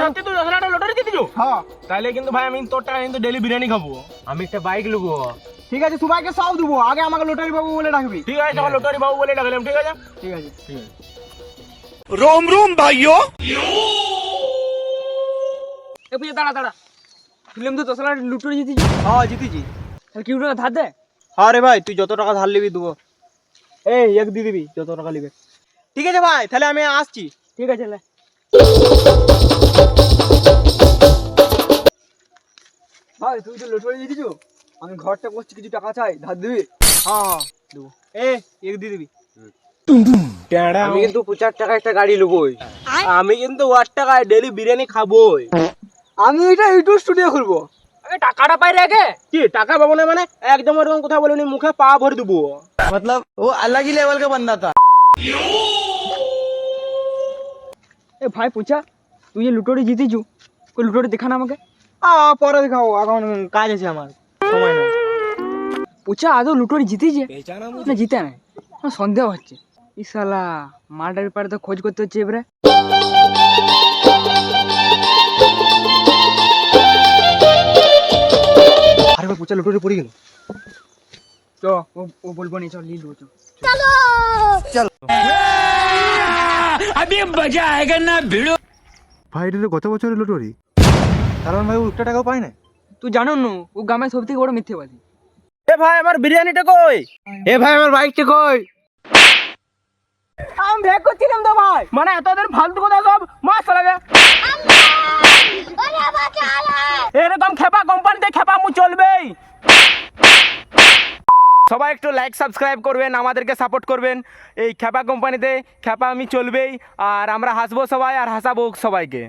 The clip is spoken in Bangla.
সত্যি তুই 10 লাখ টাকা লটারি জিতেছো? হ্যাঁ তাহলে কিন্তু ভাই আমি তোর টাকা কিন্তু ডেলি বিরিয়ানি খাবো। আমি একটা বাইক নেবো। ঠিক আছে, সবাইকে সব দেবো, আগে আমাকে লটারি বাবু বলে ডাকবি। ঠিক আছে, তখন লটারি বাবু বলে ডাকলাম, ঠিক আছে? ঠিক আছে। रोम रोम भाइयों। এ পুজো দাঁড়া দাঁড়া, ফিল্ম তো 10 লাখ লুটোরে জিতেছি। হ্যাঁ জিতেছি। তাহলে কি টাকা ধার দে। হ্যাঁ রে ভাই, তুই যত টাকা ধার নিবি দেবো। এই এক দিয়ে দিবি যত টাকা নিবে। ঠিক আছে ভাই, তাহলে আমি আসছি। ঠিক আছে লে। ভাই তুই তো লটারি জিতেছো, আমি ঘরটা করছি, কিছু টাকা চাই, ধার দিবি? হ্যাঁ দেবো। এক দিয়ে দিবি। আমি কিন্তু 50 টাকা একটা গাড়ি নেবোই। আমি কিন্তু 8 টাকায় ডেলি বিরিয়ানি খাবোই। আমি এটা ইউটিউব স্টুডিও খুলবো। আগে টাকাটা পাই রে আগে। কি টাকা পাবো না মানে? একদম এরকম কথা বলিনি, মুখে পা ভরে দেবো। मतलब वो अलग ही लेवल का बंदा था। এ ভাই পুচা, তুই যে লুটোরে জিতেছু, ওই লুটোরে দেখা না আমাকে। পরে দেখাও, এখন কাজ আছে আমার, সময় নেই। পুচা আদৌ লুটোরে জিতেছে না জিতে নাই? আমার সন্দেহ হচ্ছে। ই শালা মালটার ব্যাপারে তো খোঁজ করতে হচ্ছে এবারে। আরে ভাই পুচা লটারি পড়ে গেল। চ ও বলবো নি, চল লিলু চ। ভাই এটা তো গত বছরের লটারি, কারণ ভাই ও একটা টাকাও পায় না। তুই জানো না ও গ্রামের সব থেকে বড় মিথ্যেবাদী। এ ভাই আমার বিরিয়ানিটা কই? এ ভাই আমার বাইকটা কই? আমি ভেক করছিলাম তো ভাই। মানে এতদের ফালতু কথা সব মাস লাগে। এরকম খেপা কোম্পানিতে খেপা মু চলবেই। সবাই একটু লাইক সাবস্ক্রাইব করবেন, আমাদেরকে সাপোর্ট করবেন। এই খেপা কোম্পানিতে খেপা আমি চলবেই, আর আমরা হাসবো সবাই আর হাসাবো সবাইকে।